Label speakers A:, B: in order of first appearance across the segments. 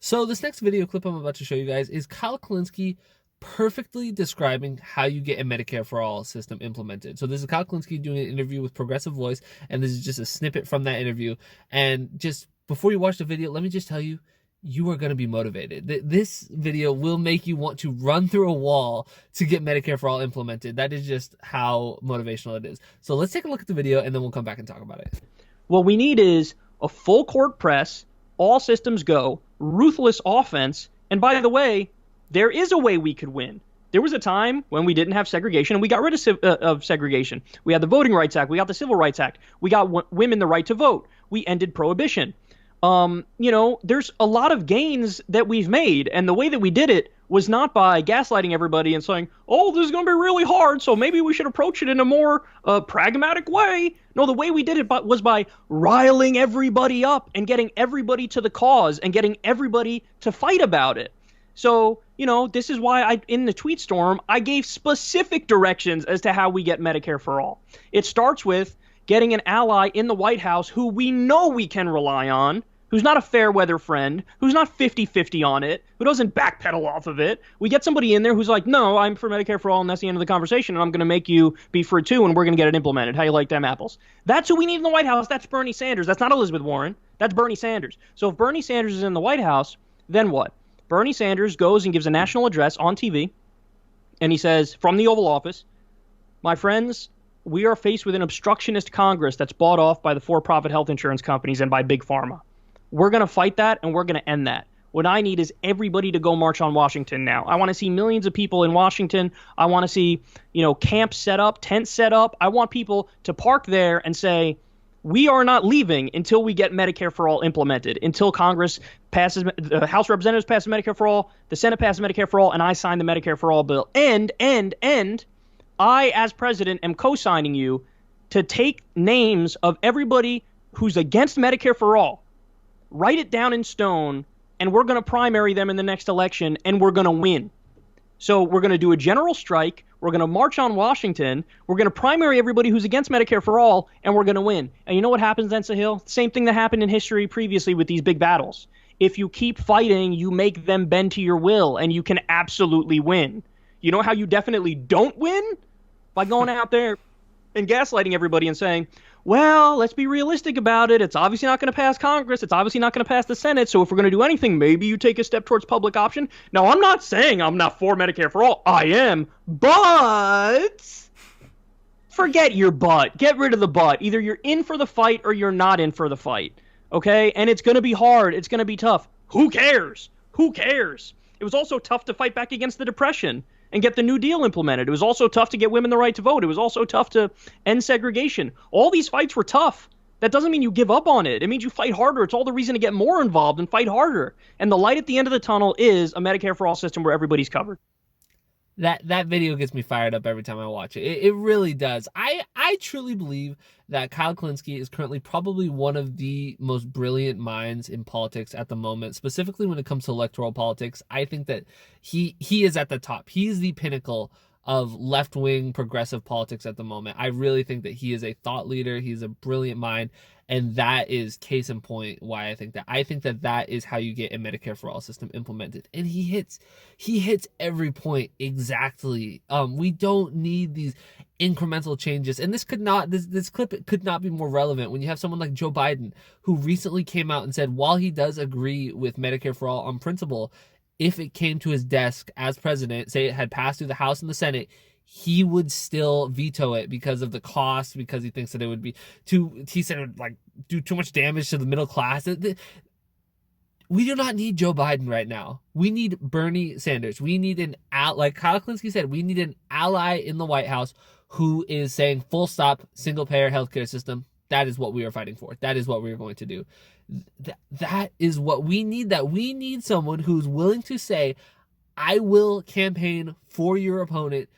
A: So this next video clip I'm about to show you guys is Kyle Kulinski perfectly describing how you get a Medicare for All system implemented. So this is Kyle Kulinski doing an interview with Progressive Voice, and this is just a snippet from that interview. And just before you watch the video, let me just tell you, you are going to be motivated. This video will make you want to run through a wall to get Medicare for All implemented. That is just how motivational it is. So let's take a look at the video, and then we'll come back and talk about it.
B: What we need is a full court press, all systems go, ruthless offense, and by the way, there is a way we could win. There was a time when we didn't have segregation, and we got rid of segregation. We had the Voting Rights Act. We got the Civil Rights Act. We got women the right to vote. We ended prohibition. There's a lot of gains that we've made, and the way that we did it was not by gaslighting everybody and saying, oh, this is going to be really hard, so maybe we should approach it in a more pragmatic way. No, the way we did it was by riling everybody up and getting everybody to the cause and getting everybody to fight about it. So, this is why in the tweet storm, I gave specific directions as to how we get Medicare for all. It starts with getting an ally in the White House who we know we can rely on, who's not a fair weather friend, who's not 50-50 on it, who doesn't backpedal off of it. We get somebody in there who's like, no, I'm for Medicare for all, and that's the end of the conversation, and I'm going to make you be for it too, and we're going to get it implemented. How you like them apples? That's who we need in the White House. That's Bernie Sanders. That's not Elizabeth Warren. That's Bernie Sanders. So if Bernie Sanders is in the White House, then what? Bernie Sanders goes and gives a national address on TV, and he says, from the Oval Office, my friends, we are faced with an obstructionist Congress that's bought off by the for-profit health insurance companies and by Big Pharma. We're going to fight that, and we're going to end that. What I need is everybody to go march on Washington now. I want to see millions of people in Washington. I want to see, camps set up, tents set up. I want people to park there and say, we are not leaving until we get Medicare for all implemented, until Congress passes, the House of Representatives passes Medicare for all, the Senate passes Medicare for all, and I sign the Medicare for all bill. And I, as president, am co-signing you to take names of everybody who's against Medicare for all, write it down in stone, and we're going to primary them in the next election, and we're going to win. So we're going to do a general strike. We're going to march on Washington. We're going to primary everybody who's against Medicare for all, and we're going to win. And you know what happens then, Sahil? Same thing that happened in history previously with these big battles. If you keep fighting, you make them bend to your will, and you can absolutely win. You know how you definitely don't win? By going out there and gaslighting everybody and saying, well, let's be realistic about it. It's obviously not going to pass Congress. It's obviously not going to pass the Senate. So if we're going to do anything, maybe you take a step towards public option. Now, I'm not saying I'm not for Medicare for all. I am. But forget your but. Get rid of the but. Either you're in for the fight or you're not in for the fight. Okay? And it's going to be hard. It's going to be tough. Who cares? Who cares? It was also tough to fight back against the Depression and get the New Deal implemented. It was also tough to get women the right to vote. It was also tough to end segregation. All these fights were tough. That doesn't mean you give up on it. It means you fight harder. It's all the reason to get more involved and fight harder. And the light at the end of the tunnel is a Medicare for all system where everybody's covered.
A: That video gets me fired up every time I watch it. It really does. I truly believe that Kyle Kulinski is currently probably one of the most brilliant minds in politics at the moment, specifically when it comes to electoral politics. I think that he is at the top. He's the pinnacle of left-wing progressive politics at the moment. I really think that he is a thought leader. He's a brilliant mind. And that is case in point why I think that is how you get a Medicare for all system implemented. And he hits every point exactly. We don't need these incremental changes. And this clip could not be more relevant when you have someone like Joe Biden, who recently came out and said, while he does agree with Medicare for all on principle, if it came to his desk as president, say it had passed through the House and the Senate, he would still veto it because of the cost, because he thinks that it would be he said it would do too much damage to the middle class. We do not need Joe Biden right now. We need Bernie Sanders. We need like Kyle Kulinski said, we need an ally in the White House who is saying full stop, single payer healthcare system. That is what we are fighting for. That is what we are going to do. That is what we need. That we need someone who's willing to say, I will campaign for your opponent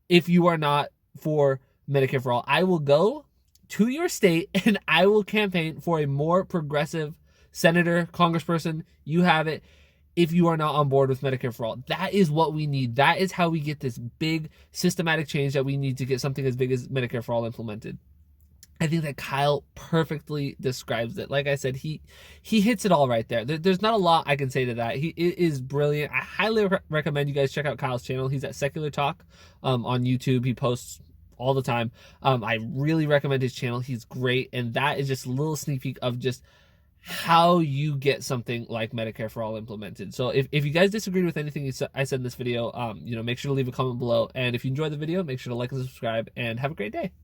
A: if you are not for Medicare for all. I will go to your state and I will campaign for a more progressive senator, congressperson. You have it. If you are not on board with Medicare for all, that is what we need. That is how we get this big systematic change that we need to get something as big as Medicare for all implemented. I think that Kyle perfectly describes it. Like I said, he hits it all right there. There's not a lot I can say to that. It is brilliant. I highly recommend you guys check out Kyle's channel. He's at Secular Talk on YouTube. He posts all the time. I really recommend his channel. He's great, and that is just a little sneak peek of just how you get something like Medicare for All implemented. So if you guys disagreed with anything I said in this video, make sure to leave a comment below. And if you enjoyed the video, make sure to like and subscribe, and have a great day.